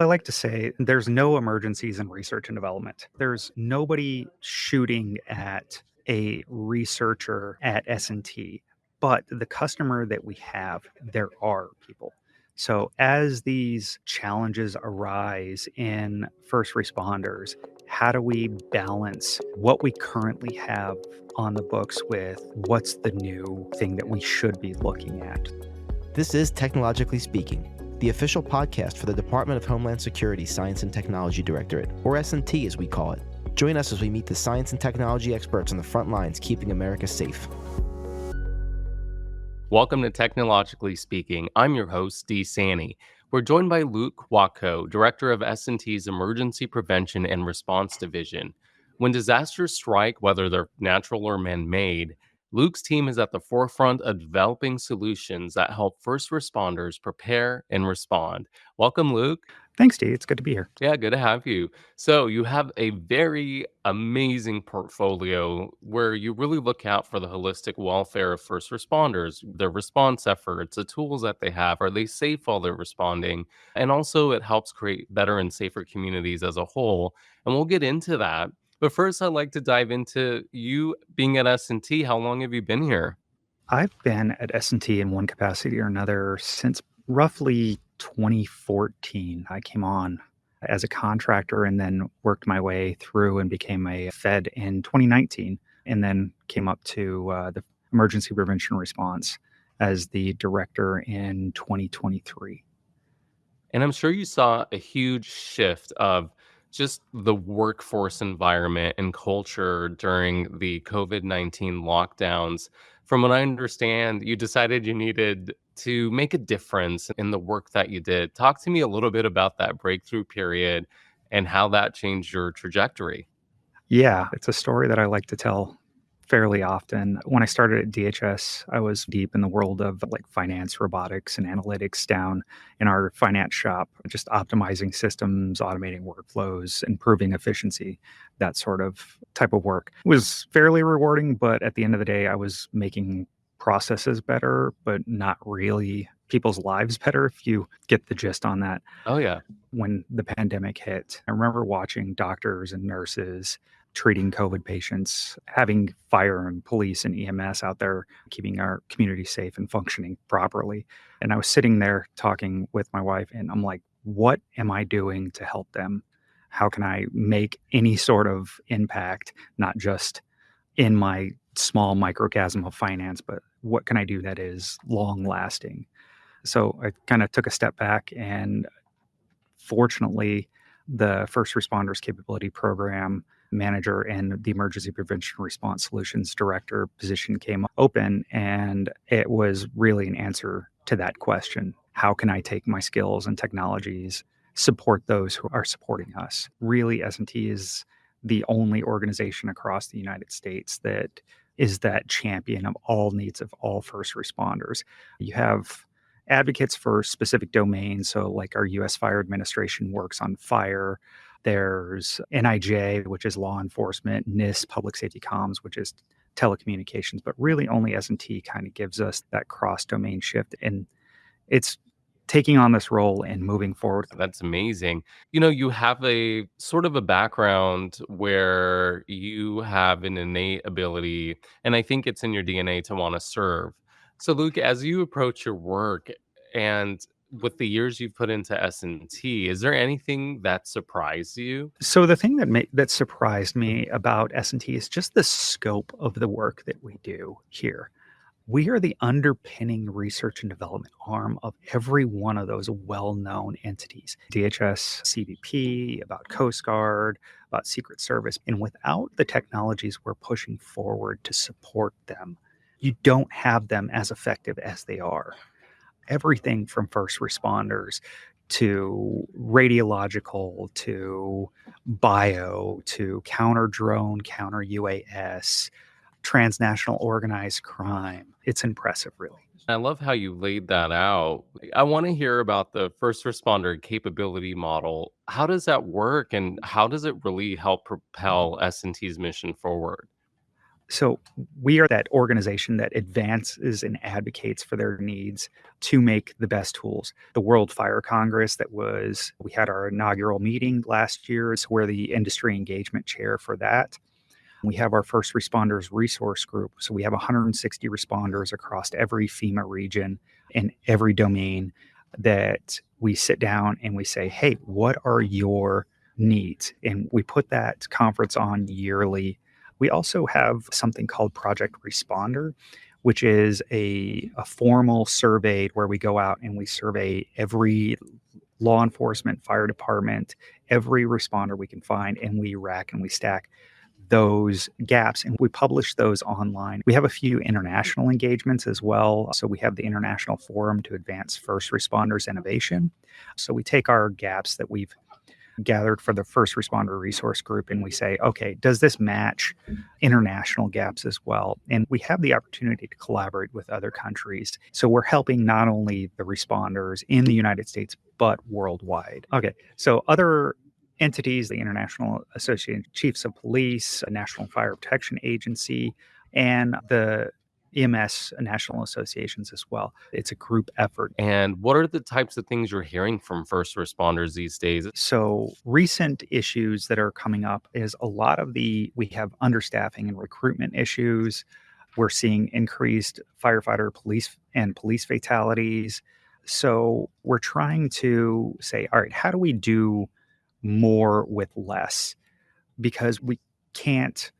I like to say there's no emergencies in research and development. There's nobody shooting at a researcher at S&T, but the customer that we have, there are people. So as these challenges arise in first responders, how do we balance what we currently have on the books with what's the new thing that we should be looking at? This is Technologically Speaking, the official podcast for the Department of Homeland Security Science and Technology Directorate, or S&T as we call it. Join us as we meet the science and technology experts on the front lines keeping America safe. Welcome to Technologically Speaking. I'm your host, Dee Saini. We're joined by Luke Watko, Director of S&T's Emergency Prevention and Response Division. When disasters strike, whether they're natural or man-made, Luke's team is at the forefront of developing solutions that help first responders prepare and respond. Welcome, Luke. Thanks, Dee. It's good to be here. Yeah, good to have you. So you have a very amazing portfolio where you really look out for the holistic welfare of first responders, their response efforts, the tools that they have. Are they safe while they're responding? And also it helps create better and safer communities as a whole. And we'll get into that. But first, I'd like to dive into you being at S&T. How long have you been here? I've been at S&T in one capacity or another since roughly 2014. I came on as a contractor and then worked my way through and became a Fed in 2019, and then came up to the emergency prevention response as the director in 2023. And I'm sure you saw a huge shift of just the workforce environment and culture during the COVID-19 lockdowns. From what I understand, you decided you needed to make a difference in the work that you did. Talk to me a little bit about that breakthrough period and how that changed your trajectory. Yeah, it's a story that I like to tell fairly often. When I started at DHS, I was deep in the world of like finance, robotics, and analytics down in our finance shop, just optimizing systems, automating workflows, improving efficiency, that sort of type of work. It was fairly rewarding, but at the end of the day, I was making processes better, but not really people's lives better, if you get the gist on that. Oh, yeah. When the pandemic hit, I remember watching doctors and nurses treating COVID patients, having fire and police and EMS out there, keeping our community safe and functioning properly. And I was sitting there talking with my wife, and I'm like, what am I doing to help them? How can I make any sort of impact, not just in my small microcosm of finance, but what can I do that is long lasting? So I kind of took a step back, and fortunately, the First Responders Capability Program manager and the Emergency Prevention Response Solutions Director position came open, and it was really an answer to that question. How can I take my skills and technologies, support those who are supporting us? Really, S&T is the only organization across the United States that is that champion of all needs of all first responders. You have advocates for specific domains. So like our U.S. Fire Administration works on fire. There's NIJ, which is law enforcement, NIST, public safety comms, which is telecommunications, but really only S&T kind of gives us that cross-domain shift. And it's taking on this role and moving forward. That's amazing. You know, you have a sort of a background where you have an innate ability, and I think it's in your DNA to want to serve. So, Luke, as you approach your work and with the years you've put into S&T, is there anything that surprised you? So the thing that surprised me about S&T is just the scope of the work that we do here. We are the underpinning research and development arm of every one of those well-known entities. DHS, CBP, about Coast Guard, about Secret Service. And without the technologies we're pushing forward to support them, you don't have them as effective as they are. Everything from first responders to radiological to bio to counter drone, counter UAS, transnational organized crime. It's impressive, really. I love how you laid that out. I want to hear about the first responder capability model. How does that work and how does it really help propel S&T's mission forward? So we are that organization that advances and advocates for their needs to make the best tools. The World Fire Congress we had our inaugural meeting last year. It's where the industry engagement chair for that. We have our first responders resource group. So we have 160 responders across every FEMA region in every domain that we sit down and we say, hey, what are your needs? And we put that conference on yearly. We also have something called Project Responder, which is a formal survey where we go out and we survey every law enforcement, fire department, every responder we can find, and we rack and we stack those gaps and we publish those online. We have a few international engagements as well. So we have the International Forum to Advance First Responders Innovation. So we take our gaps that we've gathered for the first responder resource group and we say, okay, does this match international gaps as well? And we have the opportunity to collaborate with other countries. So we're helping not only the responders in the United States, but worldwide. Okay, so other entities, the International Association of Chiefs of Police, a National Fire Protection Agency, and the EMS national associations as well. It's a group effort. And what are the types of things you're hearing from first responders these days? So recent issues that are coming up is we have understaffing and recruitment issues. We're seeing increased firefighter police fatalities. So we're trying to say, all right, how do we do more with less? Because we can't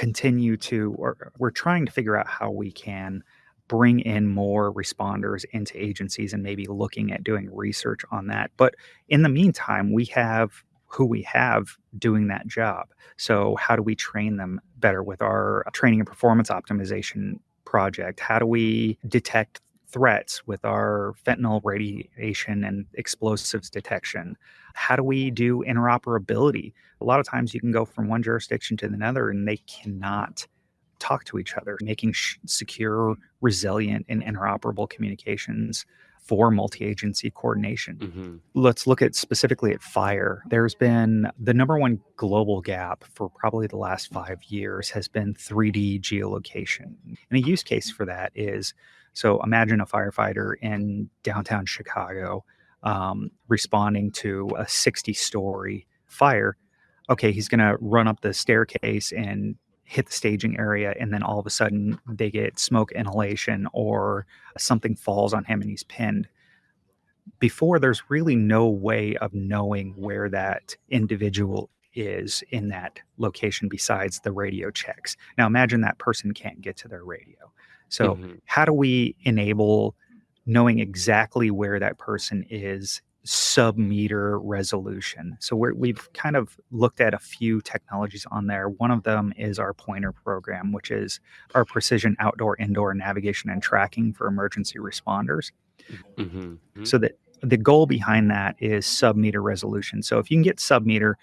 we're trying to figure out how we can bring in more responders into agencies and maybe looking at doing research on that. But in the meantime, we have who we have doing that job. So how do we train them better with our training and performance optimization project? How do we detect threats with our fentanyl radiation and explosives detection? How do we do interoperability? A lot of times you can go from one jurisdiction to another and they cannot talk to each other, making secure, resilient, and interoperable communications for multi-agency coordination. Mm-hmm. Let's look specifically at fire. There's been the number one global gap for probably the last 5 years has been 3D geolocation. And a use case for that is, so imagine a firefighter in downtown Chicago responding to a 60-story fire. Okay, he's going to run up the staircase and hit the staging area, and then all of a sudden they get smoke inhalation or something falls on him and he's pinned. Before, there's really no way of knowing where that individual is in that location besides the radio checks. Now imagine that person can't get to their radio. So Mm-hmm. how do we enable knowing exactly where that person is, sub-meter resolution? So we've kind of looked at a few technologies on there. One of them is our pointer program, which is our precision outdoor-indoor navigation and tracking for emergency responders. Mm-hmm. So that the goal behind that is sub-meter resolution. So if you can get sub-meter,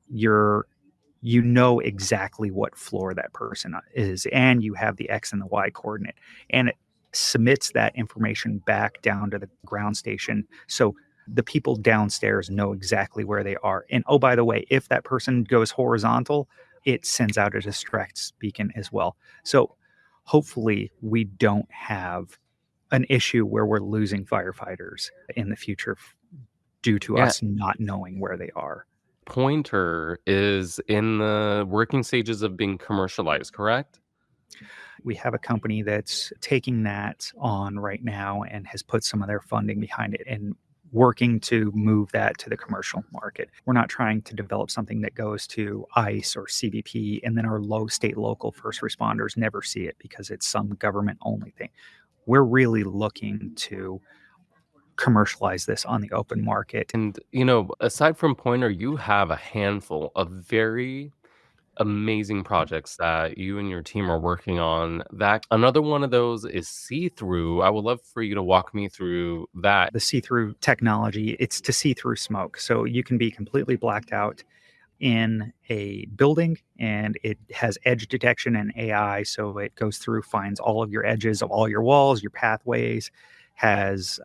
you know exactly what floor that person is, and you have the X and the Y coordinate, and it submits that information back down to the ground station. So the people downstairs know exactly where they are. And oh, by the way, if that person goes horizontal, it sends out a distress beacon as well. So hopefully we don't have an issue where we're losing firefighters in the future due to us not knowing where they are. Pointer is in the working stages of being commercialized, correct? We have a company that's taking that on right now and has put some of their funding behind it and working to move that to the commercial market. We're not trying to develop something that goes to ICE or CBP and then our local first responders never see it because it's some government only thing. We're really looking to commercialize this on the open market. And, aside from Pointer, you have a handful of very amazing projects that you and your team are working on. That another one of those is see-through. I would love for you to walk me through that. The see-through technology, it's to see through smoke. So you can be completely blacked out in a building and it has edge detection and AI. So it goes through, finds all of your edges of all your walls, your pathways,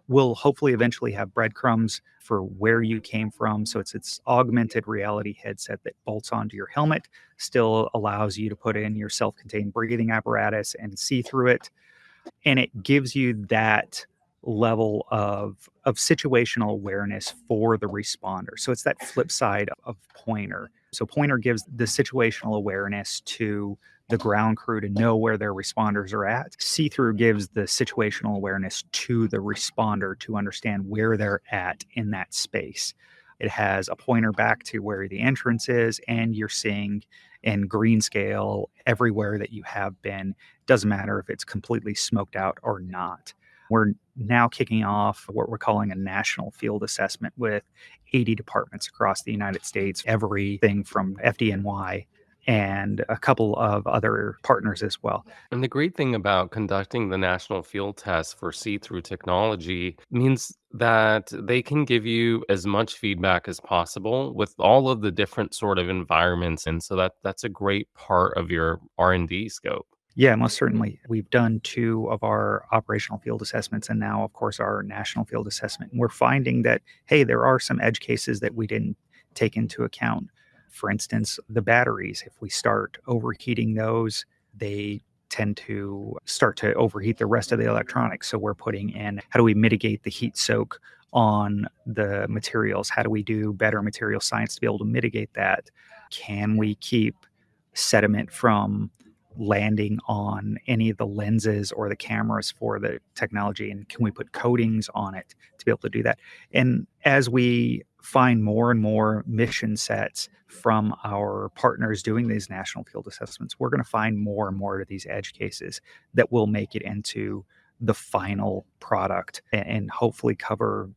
will hopefully eventually have breadcrumbs for where you came from. So it's augmented reality headset that bolts onto your helmet, still allows you to put in your self-contained breathing apparatus and see through it, and it gives you that level of situational awareness for the responder. So it's that flip side of Pointer. So Pointer gives the situational awareness to the ground crew to know where their responders are at. See-through gives the situational awareness to the responder to understand where they're at in that space. It has a pointer back to where the entrance is, and you're seeing in green scale everywhere that you have been. Doesn't matter if it's completely smoked out or not. We're now kicking off what we're calling a national field assessment with 80 departments across the United States, everything from FDNY and a couple of other partners as well. And the great thing about conducting the national field test for see-through technology means that they can give you as much feedback as possible with all of the different sort of environments. And so that's a great part of your R&D scope. Yeah, most certainly. We've done 2 of our operational field assessments and now, of course, our national field assessment. And we're finding that, hey, there are some edge cases that we didn't take into account. For instance, the batteries, if we start overheating those, they tend to start to overheat the rest of the electronics. So we're putting in, how do we mitigate the heat soak on the materials? How do we do better material science to be able to mitigate that? Can we keep sediment from landing on any of the lenses or the cameras for the technology, and can we put coatings on it to be able to do that? And as we find more and more mission sets from our partners doing these national field assessments, we're going to find more and more of these edge cases that will make it into the final product and hopefully cover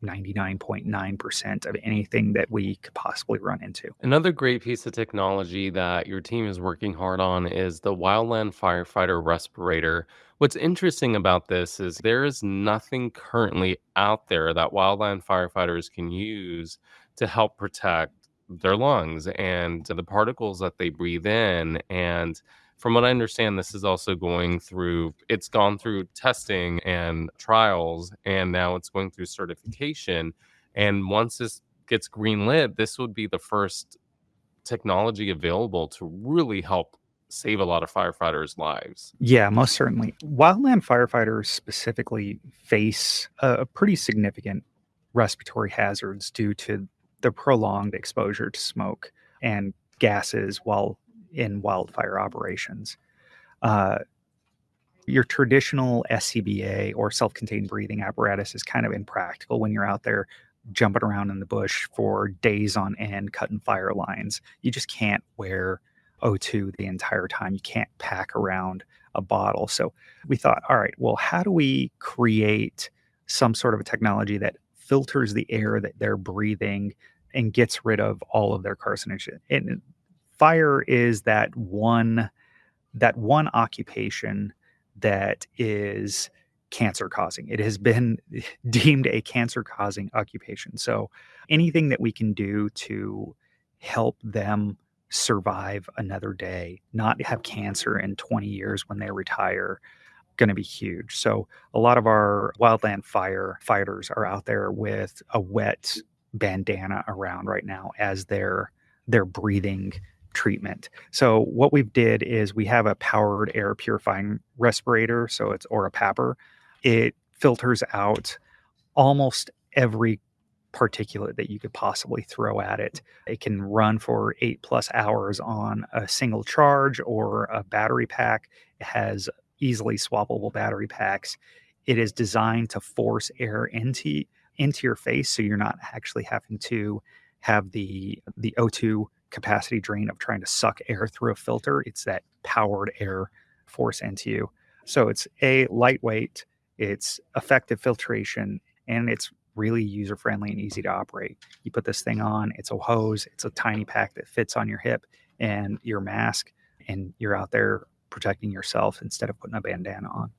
99.9% of anything that we could possibly run into. Another great piece of technology that your team is working hard on is the Wildland Firefighter Respirator. What's interesting about this is there is nothing currently out there that wildland firefighters can use to help protect their lungs and the particles that they breathe in. And from what I understand, this is also it's gone through testing and trials, and now it's going through certification. And once this gets greenlit, this would be the first technology available to really help save a lot of firefighters' lives. Yeah, most certainly. Wildland firefighters specifically face a pretty significant respiratory hazards due to the prolonged exposure to smoke and gases while in wildfire operations. Uh, your traditional SCBA or self-contained breathing apparatus is kind of impractical when you're out there jumping around in the bush for days on end, cutting fire lines. You just can't wear O2 the entire time. You can't pack around a bottle. So we thought, all right, well, how do we create some sort of a technology that filters the air that they're breathing and gets rid of all of their carcinogens? And fire is that one occupation that is cancer causing. It has been deemed a cancer causing occupation. So anything that we can do to help them survive another day, not have cancer in 20 years when they retire, going to be huge. So a lot of our wildland firefighters are out there with a wet bandana around right now as their breathing treatment. So what we've did is we have a powered air purifying respirator, or a PAPR. It filters out almost every particulate that you could possibly throw at it. It can run for 8+ hours on a single charge or a battery pack. It has easily swappable battery packs. It is designed to force air into your face, so you're not actually having to have the O2 capacity drain of trying to suck air through a filter. It's that powered air force into you. So it's lightweight, it's effective filtration, and it's really user friendly and easy to operate. You put this thing on, it's a hose, it's a tiny pack that fits on your hip and your mask, and you're out there protecting yourself instead of putting a bandana on.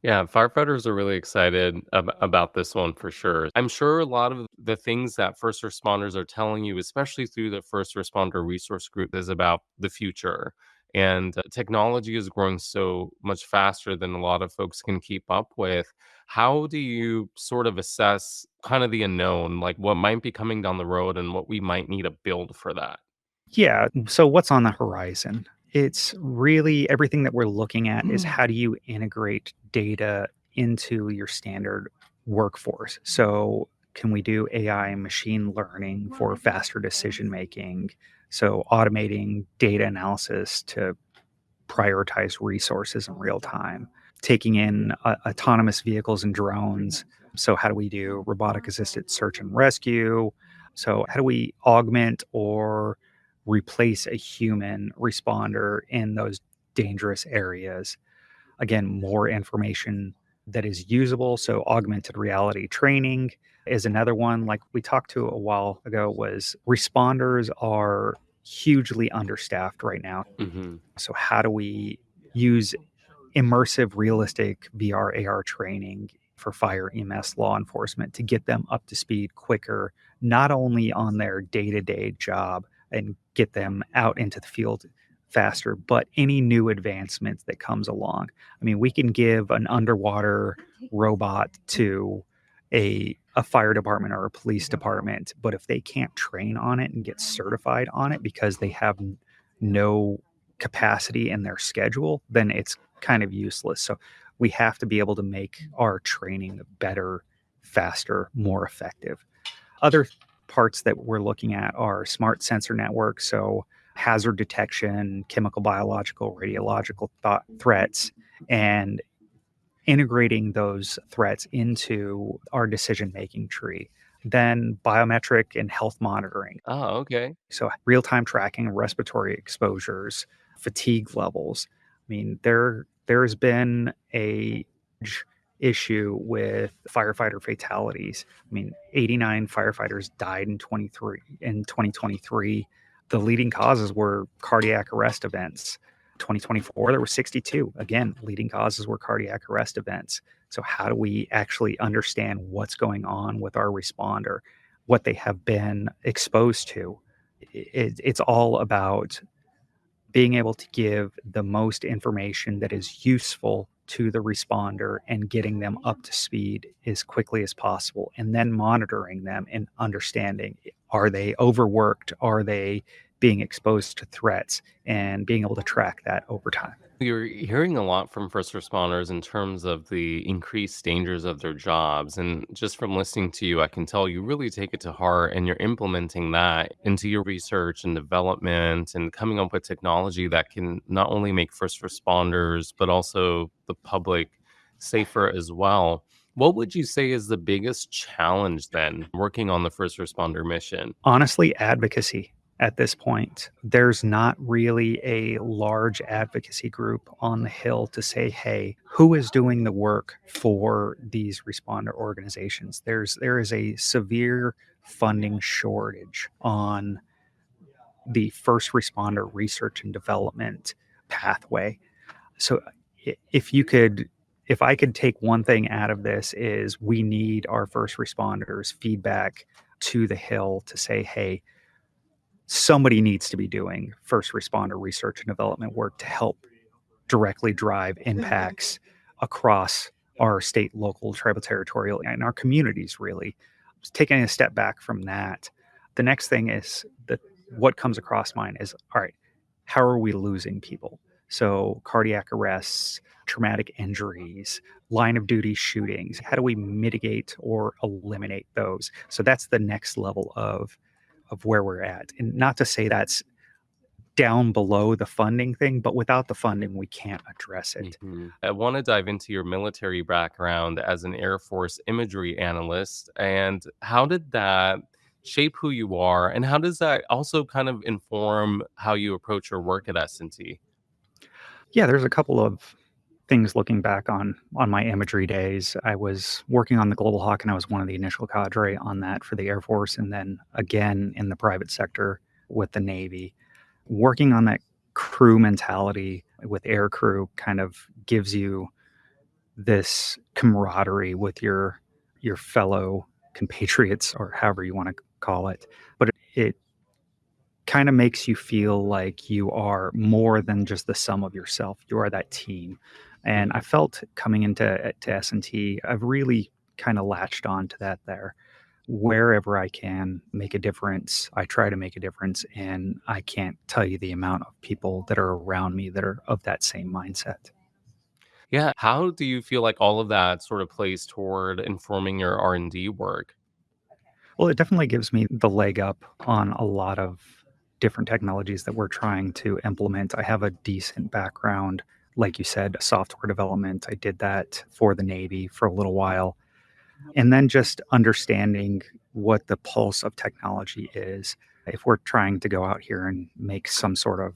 Yeah, firefighters are really excited about this one for sure. I'm sure a lot of the things that first responders are telling you, especially through the first responder resource group, is about the future And technology is growing so much faster than a lot of folks can keep up with. How do you sort of assess kind of the unknown, like what might be coming down the road and what we might need to build for that? Yeah. So what's on the horizon? It's really everything that we're looking at is how do you integrate data into your standard workforce? So can we do AI and machine learning for faster decision making? So automating data analysis to prioritize resources in real time, taking in autonomous vehicles and drones. So, how do we do robotic assisted search and rescue? So, how do we augment or replace a human responder in those dangerous areas? Again, more information that is usable. So, augmented reality training is another one. Like we talked to a while ago, was responders are hugely understaffed right now. Hmm. So, how do we use immersive, realistic VR, AR training for fire, EMS, law enforcement to get them up to speed quicker, not only on their day to day job and get them out into the field faster, but any new advancements that comes along. I mean, we can give an underwater robot to a fire department or a police department, but if they can't train on it and get certified on it because they have no capacity in their schedule, then it's kind of useless. So we have to be able to make our training better, faster, more effective. Other parts that we're looking at are smart sensor networks, so hazard detection, chemical, biological, radiological threats, and integrating those threats into our decision making tree. Then biometric and health monitoring. Oh, okay. So real-time tracking of respiratory exposures, fatigue levels. I mean, there's been a huge issue with firefighter fatalities. I mean, 89 firefighters died in 2023. The leading causes were cardiac arrest events. 2024 there were 62. Again, leading causes were cardiac arrest events. So how do we actually understand what's going on with our responder, what they have been exposed to? It's all about being able to give the most information that is useful to the responder and getting them up to speed as quickly as possible, and then monitoring them and understanding, are they overworked, are they being exposed to threats, and being able to track that over time. You're hearing a lot from first responders in terms of the increased dangers of their jobs. And just from listening to you, I can tell you really take it to heart and you're implementing that into your research and development and coming up with technology that can not only make first responders, but also the public safer as well. What would you say is the biggest challenge then working on the first responder mission? Honestly, advocacy at this point. There's not really a large advocacy group on the Hill to say, hey, who is doing the work for these responder organizations? There is a severe funding shortage on the first responder research and development pathway. So if you could if I could take one thing out of this, is we need our first responders feedback to the Hill to say, hey, somebody needs to be doing first responder research and development work to help directly drive impacts across our state, local, tribal, territorial, and our communities, really. Just taking a step back from that, the next thing is that what comes across mine is, all right, how are we losing people? So cardiac arrests, traumatic injuries, line of duty shootings, how do we mitigate or eliminate those? So that's the next level of where we're at. And not to say that's down below the funding thing, but without the funding, we can't address it. I want to dive into your military background as an Air Force imagery analyst. And how did that shape who you are? And how does that also kind of inform how you approach your work at S&T? Yeah, there's a couple of things looking back on my imagery days. I was working on the Global Hawk and I was one of the initial cadre on that for the Air Force, and then again in the private sector with the Navy. Working on that crew mentality with air crew kind of gives you this camaraderie with your fellow compatriots, or however you want to call it. But it kind of makes you feel like you are more than just the sum of yourself. You are that team. And I felt coming into to S&T, I've really kind of latched on to that there. Wherever I can make a difference, I try to make a difference. And I can't tell you the amount of people that are around me that are of that same mindset. Yeah, how do you feel like all of that sort of plays toward informing your R&D work? Well, it definitely gives me the leg up on a lot of different technologies that we're trying to implement. I have a decent background, like you said, software development. I did that for the Navy for a little while. And then just understanding what the pulse of technology is. If we're trying to go out here and make some sort of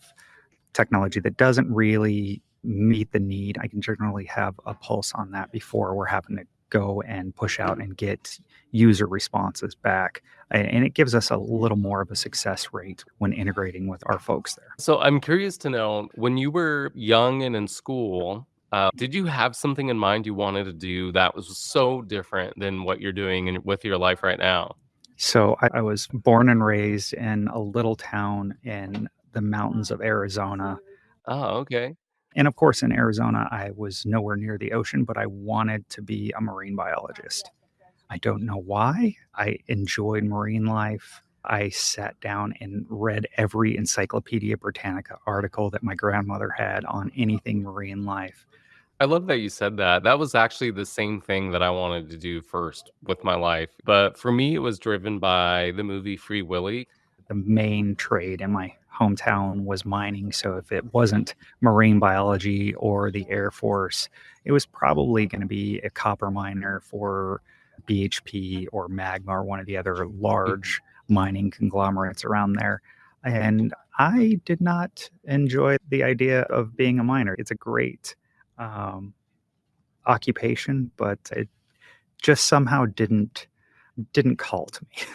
technology that doesn't really meet the need, I can generally have a pulse on that before we're having to go and push out and get user responses back. And it gives us a little more of a success rate when integrating with our folks there. So I'm curious to know, when you were young and in school, did you have something in mind you wanted to do that was so different than what you're doing with your life right now? So I was born and raised in a little town in the mountains of Arizona. Oh, okay. And of course, in Arizona, I was nowhere near the ocean, but I wanted to be a marine biologist. I don't know why. I enjoyed marine life. I sat down and read every Encyclopedia Britannica article that my grandmother had on anything marine life. I love that you said that. That was actually the same thing that I wanted to do first with my life. But for me, it was driven by the movie Free Willy. The main trade in my hometown was mining. So if it wasn't marine biology or the Air Force, it was probably going to be a copper miner for BHP or Magma or one of the other Mhm. large mining conglomerates around there. And I did not enjoy the idea of being a miner. It's a great um, occupation, but it just somehow didn't call to me.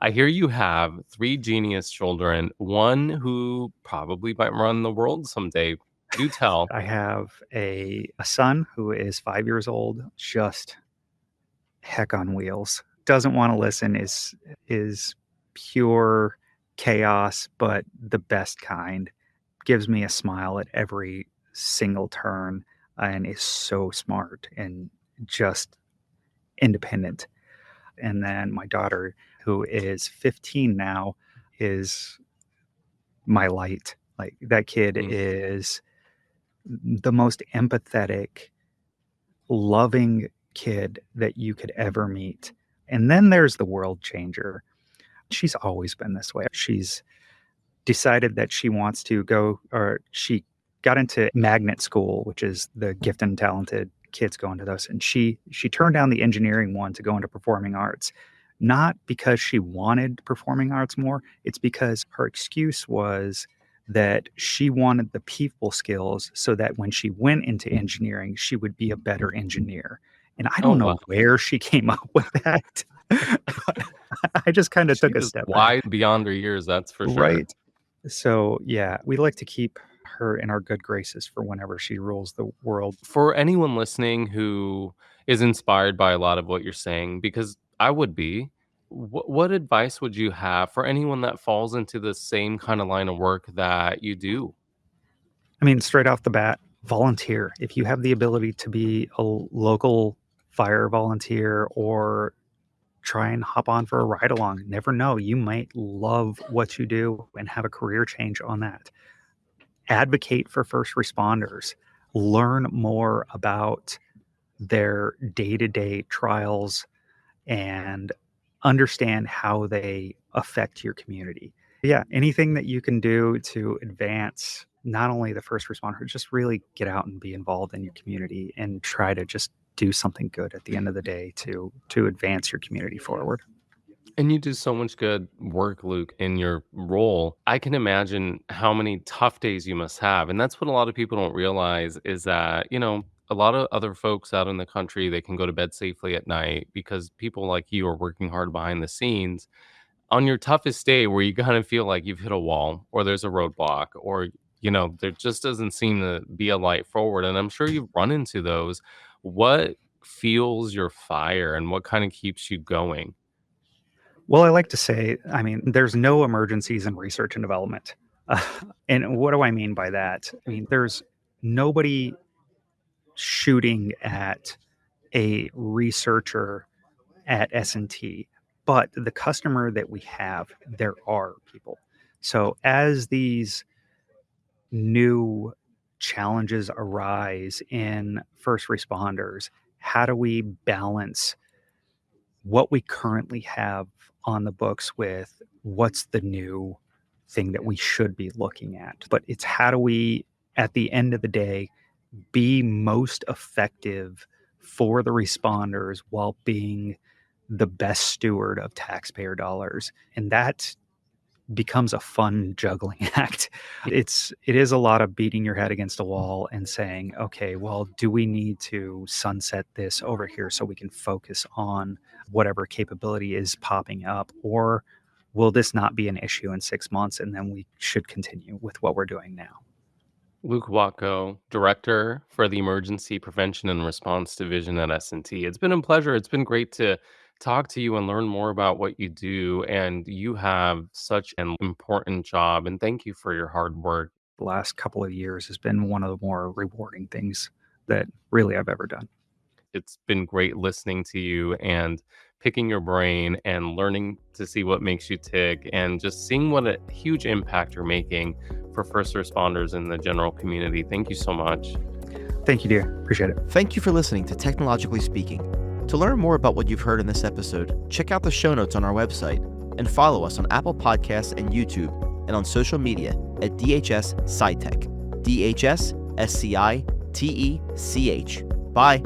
I hear you have three genius children, one who probably might run the world someday. Do tell. I have a son who is 5 years old, just heck on wheels. Doesn't want to listen, is pure chaos, but the best kind. Gives me a smile at every single turn and is so smart and just independent. And then my daughter, who is 15 now, is my light. Like that kid Mm. is the most empathetic, loving kid that you could ever meet. And then there's the world changer. She's always been this way. She's decided that she wants to go, or she got into magnet school, which is the gifted and talented kids go into those. And she turned down the engineering one to go into performing arts. Not because she wanted performing arts more, it's because her excuse was that she wanted the people skills so that when she went into engineering, she would be a better engineer. And I Oh, don't wow. know where she came up with that. I just kind of She took a was step back. wide beyond her years, that's for sure. Right. So, yeah, we like to keep her in our good graces for whenever she rules the world. For anyone listening who is inspired by a lot of what you're saying, because I would be, what advice would you have for anyone that falls into the same kind of line of work that you do? I mean, straight off the bat, volunteer. If you have the ability to be a local fire volunteer or try and hop on for a ride along, never know. You might love what you do and have a career change on that. Advocate for first responders. Learn more about their day to day trials and understand how they affect your community. Yeah, anything that you can do to advance not only the first responder, just really get out and be involved in your community and try to just do something good at the end of the day to advance your community forward. And you do so much good work, Luke, in your role. I can imagine how many tough days you must have. And that's what a lot of people don't realize is that, a lot of other folks out in the country, they can go to bed safely at night because people like you are working hard behind the scenes. On your toughest day where you kind of feel like you've hit a wall or there's a roadblock or, there just doesn't seem to be a light forward. And I'm sure you've run into those. What fuels your fire and what kind of keeps you going? Well, I like to say, there's no emergencies in research and development. Uh, and what do I mean by that? There's nobody shooting at a researcher at S&T, but the customer that we have, there are people. So as these new challenges arise in first responders, how do we balance what we currently have on the books with what's the new thing that we should be looking at? But it's how do we, at the end of the day, be most effective for the responders while being the best steward of taxpayer dollars? And that becomes a fun juggling act. It is a lot of beating your head against a wall and saying, okay, well, do we need to sunset this over here so we can focus on whatever capability is popping up, or will this not be an issue in 6 months and then we should continue with what we're doing now? Luke Watko, Director for the Emergency Prevention and Response Division at S&T. It's been a pleasure. It's been great to talk to you and learn more about what you do. And you have such an important job. And thank you for your hard work. The last couple of years has been one of the more rewarding things that really I've ever done. It's been great listening to you and picking your brain and learning to see what makes you tick and just seeing what a huge impact you're making for first responders in the general community. Thank you so much. Thank you, dear. Appreciate it. Thank you for listening to Technologically Speaking. To learn more about what you've heard in this episode, check out the show notes on our website and follow us on Apple Podcasts and YouTube and on social media at DHS SciTech. DHS SCITECH. Bye.